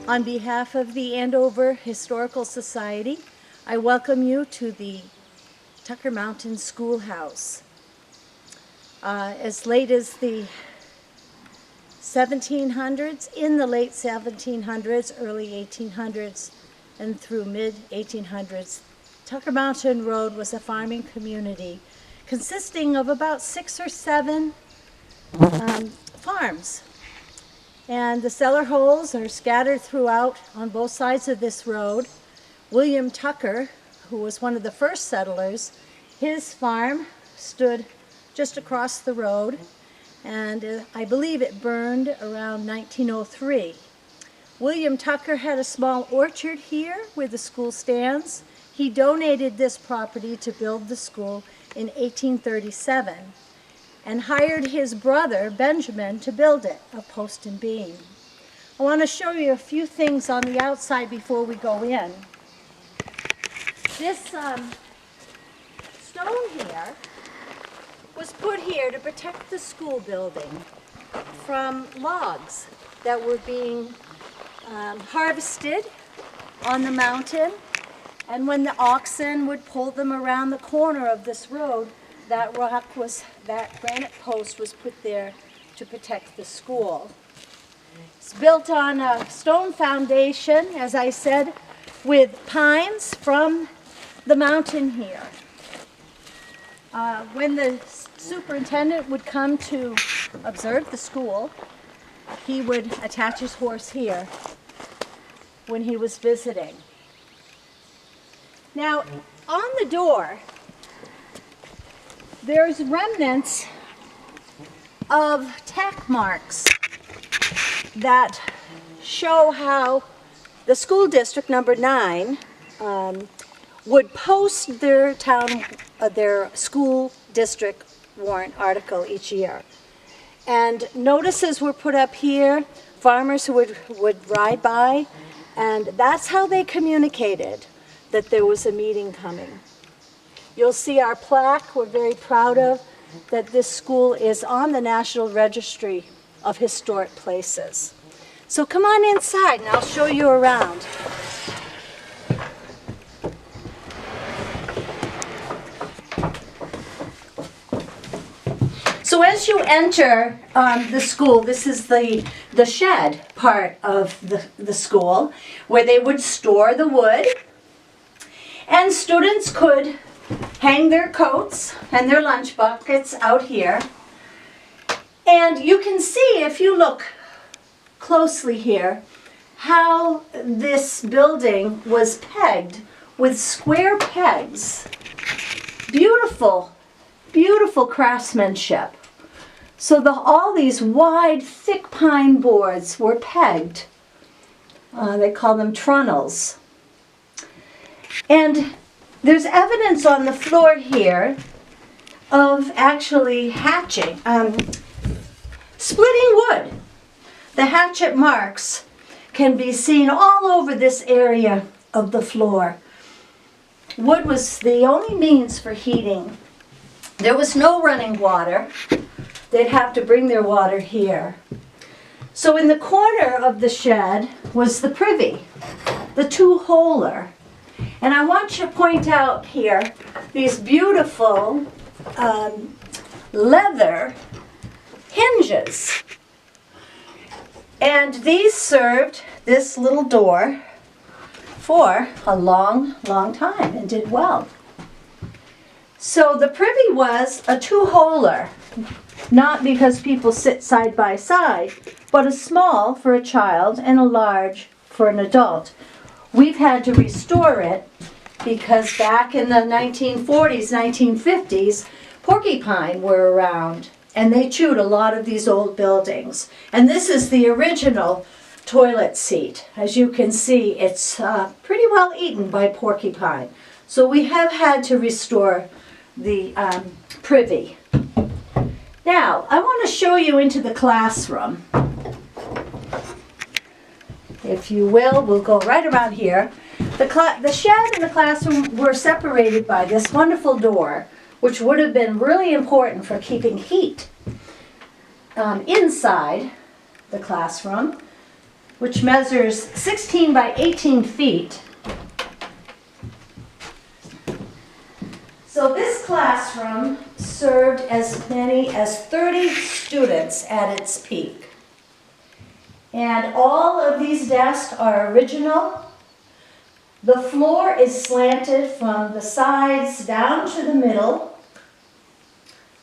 On behalf of the Andover Historical Society, I welcome you to the Tucker Mountain Schoolhouse. As late as the 1700s, in the late 1700s, early 1800s, and through mid-1800s, Tucker Mountain Road was a farming community consisting of about 6 or 7 farms. And the cellar holes are scattered throughout on both sides of this road. William Tucker, who was one of the first settlers, his farm stood just across the road, and I believe it burned around 1903. William Tucker had a small orchard here where the school stands. He donated this property to build the school in 1837 and hired his brother Benjamin to build it, a post and beam. I want to show you a few things on the outside before we go in. This stone here was put here to protect the school building from logs that were being harvested on the mountain, and when the oxen would pull them around the corner of this road, that granite post was put there to protect the school. It's built on a stone foundation, as I said, with pines from the mountain here. When the superintendent would come to observe the school, he would attach his horse here when he was visiting. Now, on the door, there's remnants of tack marks that show how the school district, number 9, would post their school district warrant article each year. And notices were put up here, farmers who would ride by, and that's how they communicated that there was a meeting coming. You'll see our plaque. We're very proud of that this school is on the National Registry of Historic Places. So come on inside and I'll show you around. So as you enter the school, this is the shed part of the school where they would store the wood, and students could hang their coats and their lunch buckets out here. And you can see, if you look closely here, how this building was pegged with square pegs. Beautiful, beautiful craftsmanship. So all these wide, thick pine boards were pegged. They call them trunnels. And there's evidence on the floor here of actually hatching, splitting wood. The hatchet marks can be seen all over this area of the floor. Wood was the only means for heating. There was no running water. They'd have to bring their water here. So in the corner of the shed was the privy, the two-holer. And I want to point out here these beautiful leather hinges. And these served this little door for a long, long time and did well. So the privy was a two-holer, not because people sit side by side, but a small for a child and a large for an adult. We've had to restore it because back in the 1940s, 1950s, porcupine were around and they chewed a lot of these old buildings. And this is the original toilet seat. As you can see, it's pretty well eaten by porcupine. So we have had to restore the privy. Now, I want to show you into the classroom. If you will, we'll go right around here. The shed and the classroom were separated by this wonderful door, which would have been really important for keeping heat inside the classroom. which measures 16 by 18 feet. So this classroom served as many as 30 students at its peak. And all of these desks are original. The floor is slanted from the sides down to the middle.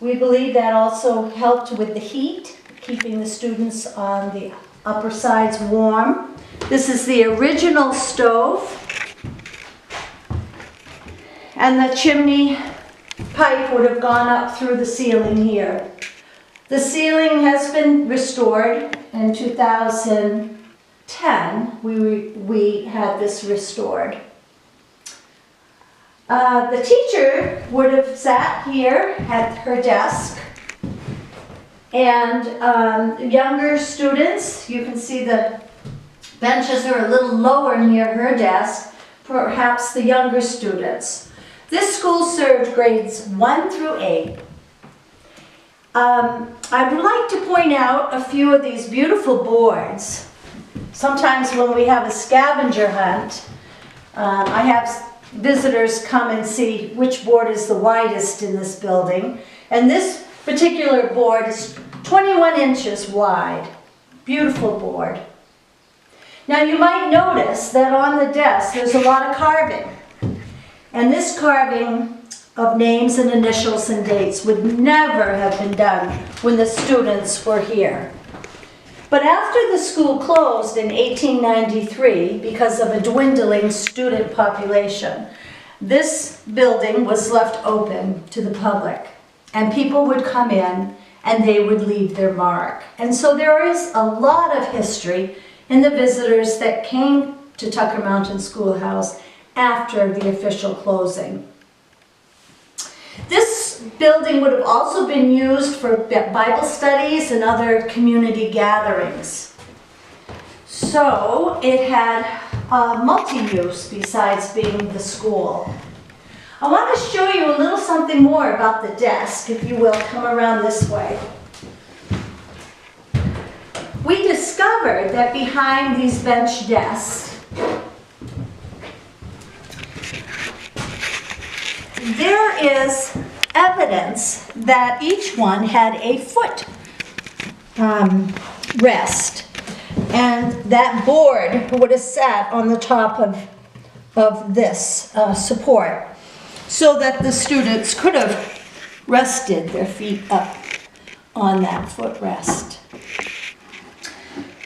We believe that also helped with the heat, keeping the students on the upper sides warm. This is the original stove. And the chimney pipe would have gone up through the ceiling here. The ceiling has been restored. In 2010, we had this restored. The teacher would have sat here at her desk, and younger students, you can see the benches are a little lower near her desk, perhaps the younger students. This school served grades 1 through 8. I would like to point out a few of these beautiful boards. Sometimes when we have a scavenger hunt, I have visitors come and see which board is the widest in this building. And this particular board is 21 inches wide. Beautiful board. Now you might notice that on the desk there's a lot of carving. And this carving of names and initials and dates would never have been done when the students were here. But after the school closed in 1893 because of a dwindling student population, this building was left open to the public, and people would come in and they would leave their mark. And so there is a lot of history in the visitors that came to Tucker Mountain Schoolhouse after the official closing. This building would have also been used for Bible studies and other community gatherings. So it had multi-use besides being the school. I want to show you a little something more about the desk, if you will, come around this way. We discovered that behind these bench desks, there is evidence that each one had a foot rest, and that board would have sat on the top of this support so that the students could have rested their feet up on that footrest.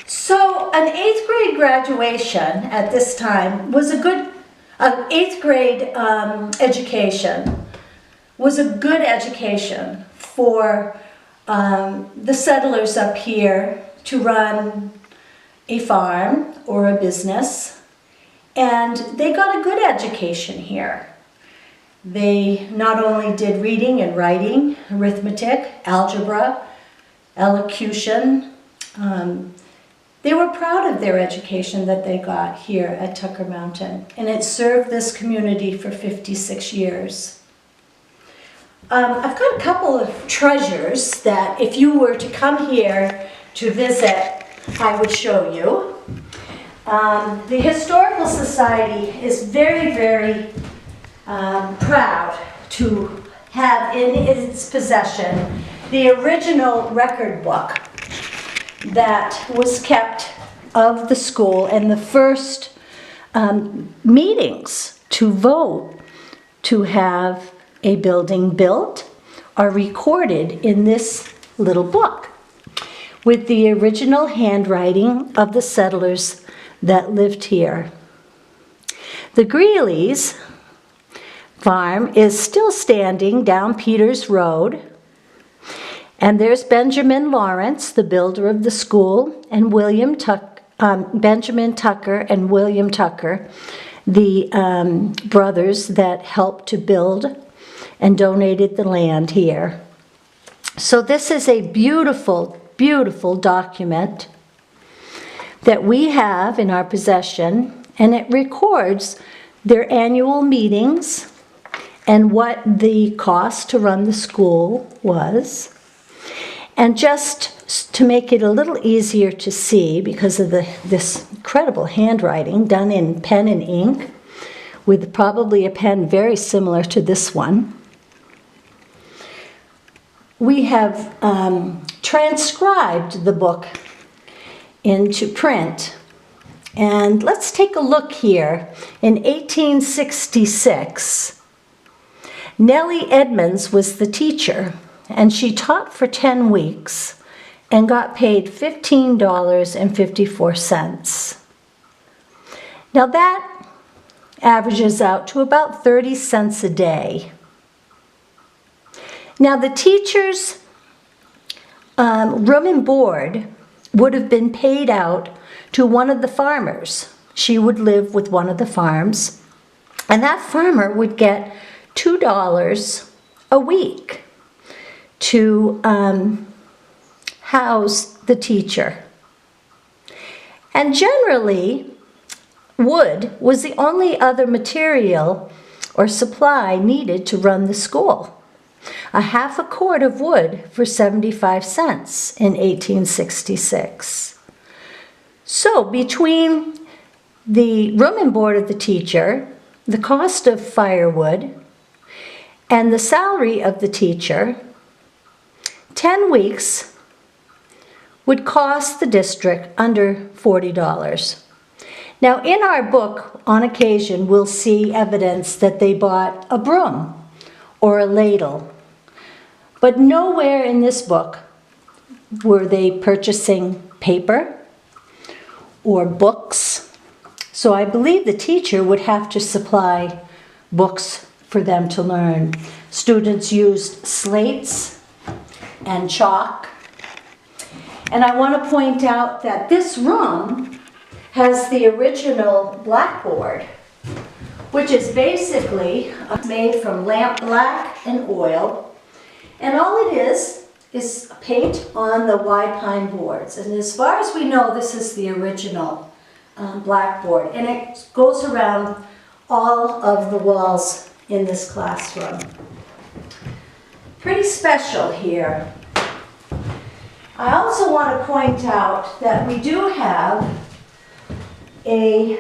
So an 8th grade graduation at this time was a good 8th grade education was a good education for the settlers up here to run a farm or a business, and they got a good education here. They not only did reading and writing, arithmetic, algebra, elocution. They were proud of their education that they got here at Tucker Mountain, and it served this community for 56 years. I've got a couple of treasures that if you were to come here to visit, I would show you. The Historical Society is very, very proud to have in its possession the original record book that was kept of the school, and the first meetings to vote to have a building built are recorded in this little book with the original handwriting of the settlers that lived here. The Greeley's farm is still standing down Peters Road. And there's Benjamin Lawrence, the builder of the school, and Benjamin Tucker and William Tucker, the brothers that helped to build and donated the land here. So this is a beautiful, beautiful document that we have in our possession, and it records their annual meetings and what the cost to run the school was. And just to make it a little easier to see, because of this incredible handwriting done in pen and ink, with probably a pen very similar to this one, we have transcribed the book into print. And let's take a look here. In 1866, Nellie Edmonds was the teacher, and she taught for 10 weeks and got paid $15.54. Now that averages out to about 30 cents a day. Now the teacher's room and board would have been paid out to one of the farmers. She would live with one of the farms, and that farmer would get $2 a week to house the teacher. And generally, wood was the only other material or supply needed to run the school. A half a cord of wood for 75 cents in 1866. So between the room and board of the teacher, the cost of firewood, and the salary of the teacher, 10 weeks would cost the district under $40. Now in our book, on occasion, we'll see evidence that they bought a broom or a ladle. But nowhere in this book were they purchasing paper or books. So I believe the teacher would have to supply books for them to learn. Students used slates and chalk. And I want to point out that this room has the original blackboard, which is basically made from lamp black and oil. And all it is paint on the wide pine boards. And as far as we know, this is the original blackboard. And it goes around all of the walls in this classroom. Pretty special here. I also want to point out that we have a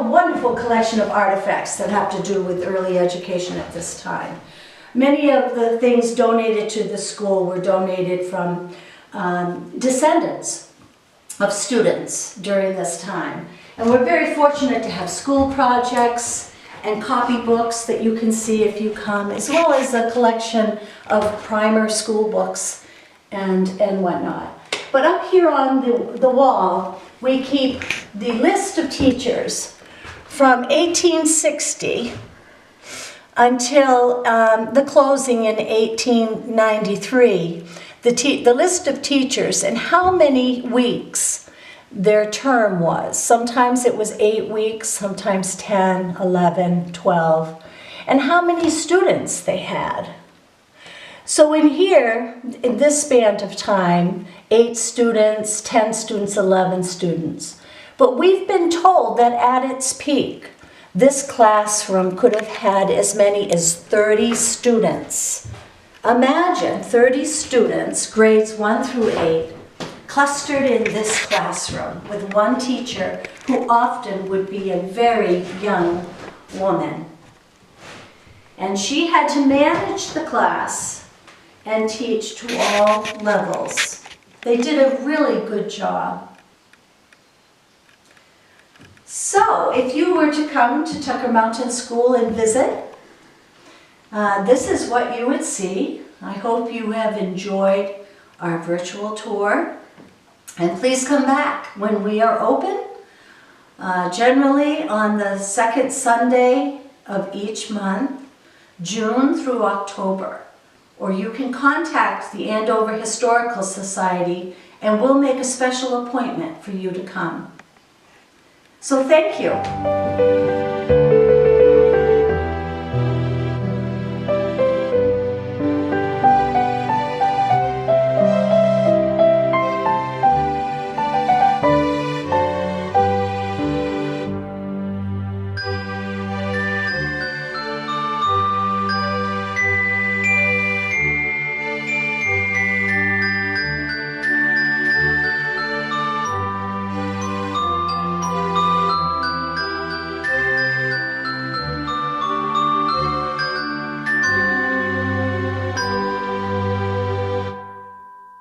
wonderful collection of artifacts that have to do with early education at this time. Many of the things donated to the school were donated from descendants of students during this time. And we're very fortunate to have school projects and copybooks that you can see if you come, as well as a collection of primer school books and whatnot. But up here on the wall, we keep the list of teachers from 1860 until the closing in 1893, the list of teachers and how many weeks their term was. Sometimes it was 8 weeks, sometimes 10, 11, 12, and how many students they had. So in here, in this span of time, 8 students, 10 students, 11 students. But we've been told that at its peak, this classroom could have had as many as 30 students. Imagine 30 students, grades 1 through 8, clustered in this classroom with one teacher who often would be a very young woman. And she had to manage the class and teach to all levels. They did a really good job. So, if you were to come to Tucker Mountain School and visit, this is what you would see. I hope you have enjoyed our virtual tour. And please come back when we are open, generally on the second Sunday of each month, June through October. Or you can contact the Andover Historical Society and we'll make a special appointment for you to come. So thank you.